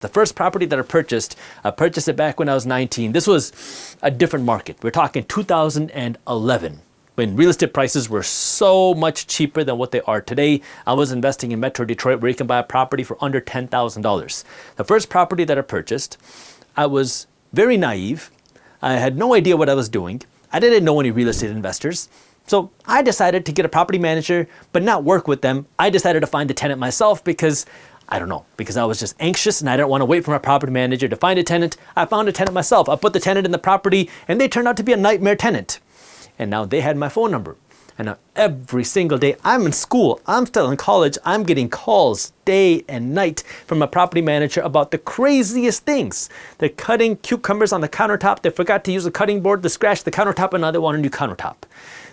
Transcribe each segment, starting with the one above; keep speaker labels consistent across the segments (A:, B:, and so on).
A: The first property that I purchased it back when I was 19. This was a different market. We're talking 2011. When real estate prices were so much cheaper than what they are today. I was investing in Metro Detroit where you can buy a property for under $10,000. The first property that I purchased, I was very naive. I had no idea what I was doing. I didn't know any real estate investors. So I decided to get a property manager, but not work with them. I decided to find a tenant myself because I was just anxious and I didn't want to wait for my property manager to find a tenant. I found a tenant myself. I put the tenant in the property and they turned out to be a nightmare tenant. And now they had my phone number. And now every single day, I'm in school, I'm still in college, I'm getting calls day and night from a property manager about the craziest things. They're cutting cucumbers on the countertop, they forgot to use a cutting board to scratch the countertop and now they want a new countertop.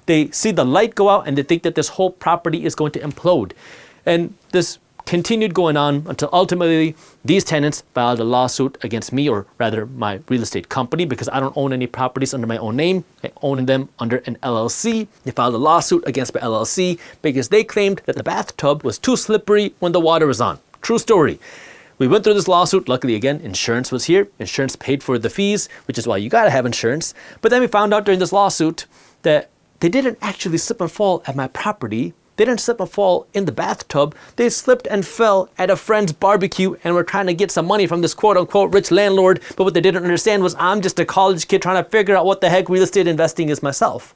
A: They see the light go out and they think that this whole property is going to implode. And this continued going on until ultimately these tenants filed a lawsuit against me, or rather my real estate company, because I don't own any properties under my own name. I own them under an LLC. They filed a lawsuit against my LLC because they claimed that the bathtub was too slippery when the water was on. True story. We went through this lawsuit. Luckily, again, insurance was here. Insurance paid for the fees, which is why you gotta have insurance. But then we found out during this lawsuit that they didn't actually slip and fall at my property. They didn't slip and fall in the bathtub. They slipped and fell at a friend's barbecue and were trying to get some money from this quote-unquote rich landlord. But what they didn't understand was I'm just a college kid trying to figure out what the heck real estate investing is myself.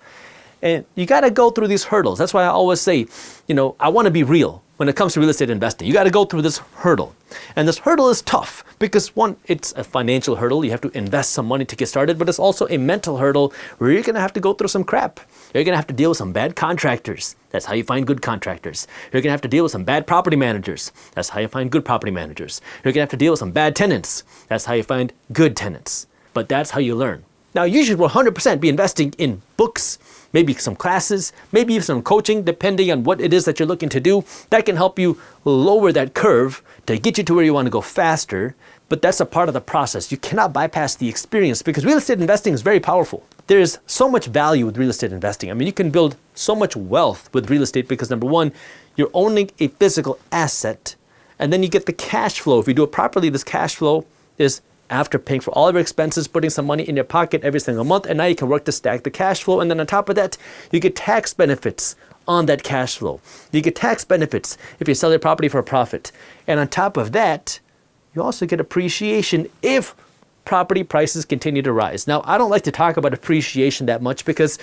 A: And you got to go through these hurdles. That's why I always say, I want to be real when it comes to real estate investing. You got to go through this hurdle. And this hurdle is tough because one, it's a financial hurdle. You have to invest some money to get started, but it's also a mental hurdle where you're going to have to go through some crap. You're going to have to deal with some bad contractors. That's how you find good contractors. You're going to have to deal with some bad property managers. That's how you find good property managers. You're going to have to deal with some bad tenants. That's how you find good tenants. But that's how you learn. Now, you should 100% be investing in books, maybe some classes, maybe even some coaching, depending on what it is that you're looking to do. That can help you lower that curve to get you to where you want to go faster. But that's a part of the process. You cannot bypass the experience because real estate investing is very powerful. There is so much value with real estate investing. I mean, you can build so much wealth with real estate because number one, you're owning a physical asset and then you get the cash flow. If you do it properly, this cash flow is after paying for all of your expenses, putting some money in your pocket every single month, and now you can work to stack the cash flow. And then on top of that, you get tax benefits on that cash flow. You get tax benefits if you sell your property for a profit. And on top of that, you also get appreciation if property prices continue to rise. Now, I don't like to talk about appreciation that much because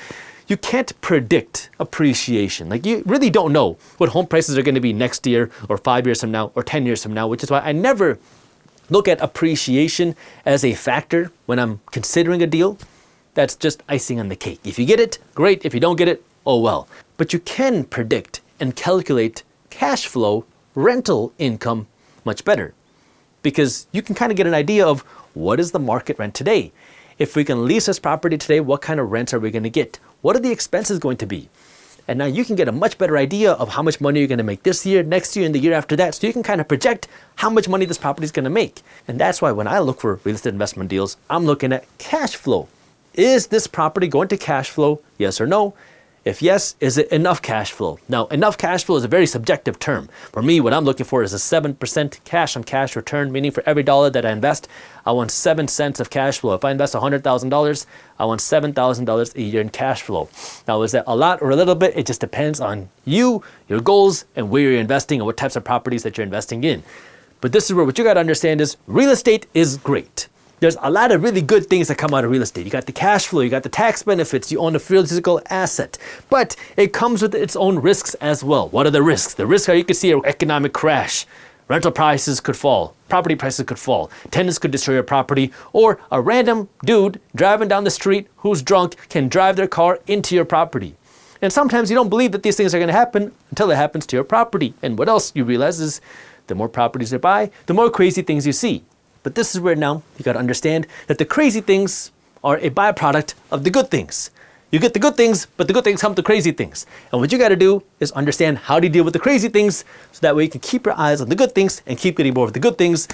A: you can't predict appreciation. Like, you really don't know what home prices are going to be next year or 5 years from now or 10 years from now, which is why I never look at appreciation as a factor when I'm considering a deal. That's just icing on the cake. If you get it, great. If you don't get it, oh well. But you can predict and calculate cash flow, rental income much better because you can kind of get an idea of what is the market rent today. If we can lease this property today, what kind of rents are we going to get? What are the expenses going to be? And now you can get a much better idea of how much money you're going to make this year, next year, and the year after that. So you can kind of project how much money this property is going to make. And that's why when I look for real estate investment deals, I'm looking at cash flow. Is this property going to cash flow? Yes or no? If yes, is it enough cash flow? Now, enough cash flow is a very subjective term. For me, what I'm looking for is a 7% cash on cash return, meaning for every dollar that I invest, I want 7 cents of cash flow. If I invest $100,000, I want $7,000 a year in cash flow. Now, is that a lot or a little bit? It just depends on you, your goals, and where you're investing and what types of properties that you're investing in. But this is where what you got to understand is real estate is great. There's a lot of really good things that come out of real estate. You got the cash flow, you got the tax benefits, you own a physical asset. But it comes with its own risks as well. What are the risks? The risks are you could see an economic crash. Rental prices could fall. Property prices could fall. Tenants could destroy your property. Or a random dude driving down the street who's drunk can drive their car into your property. And sometimes you don't believe that these things are going to happen until it happens to your property. And what else you realize is the more properties you buy, the more crazy things you see. But this is where now you got to understand that the crazy things are a byproduct of the good things. You get the good things, but the good things come to crazy things. And what you got to do is understand how to deal with the crazy things so that way you can keep your eyes on the good things and keep getting more of the good things.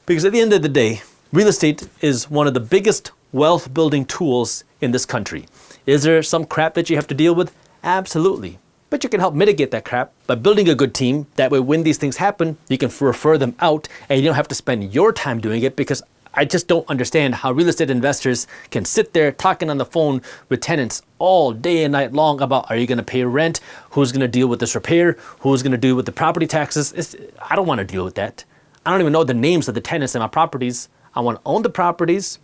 A: Because at the end of the day, real estate is one of the biggest wealth building tools in this country. Is there some crap that you have to deal with? Absolutely. But you can help mitigate that crap by building a good team. That way, when these things happen, you can refer them out and you don't have to spend your time doing it, because I just don't understand how real estate investors can sit there talking on the phone with tenants all day and night long about, are you going to pay rent? Who's going to deal with this repair? Who's going to deal with the property taxes? I don't want to deal with that. I don't even know the names of the tenants in my properties. I want to own the properties,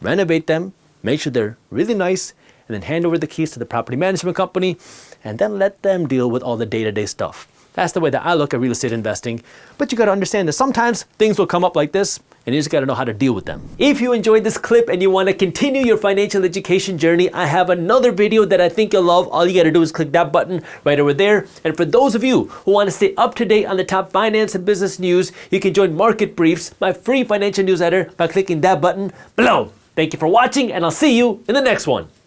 A: renovate them, make sure they're really nice, and then hand over the keys to the property management company, and then let them deal with all the day-to-day stuff. That's the way that I look at real estate investing. But you got to understand that sometimes things will come up like this, and you just got to know how to deal with them. If you enjoyed this clip and you want to continue your financial education journey, I have another video that I think you'll love. All you got to do is click that button right over there. And for those of you who want to stay up to date on the top finance and business news, you can join Market Briefs, my free financial newsletter, by clicking that button below. Thank you for watching, and I'll see you in the next one.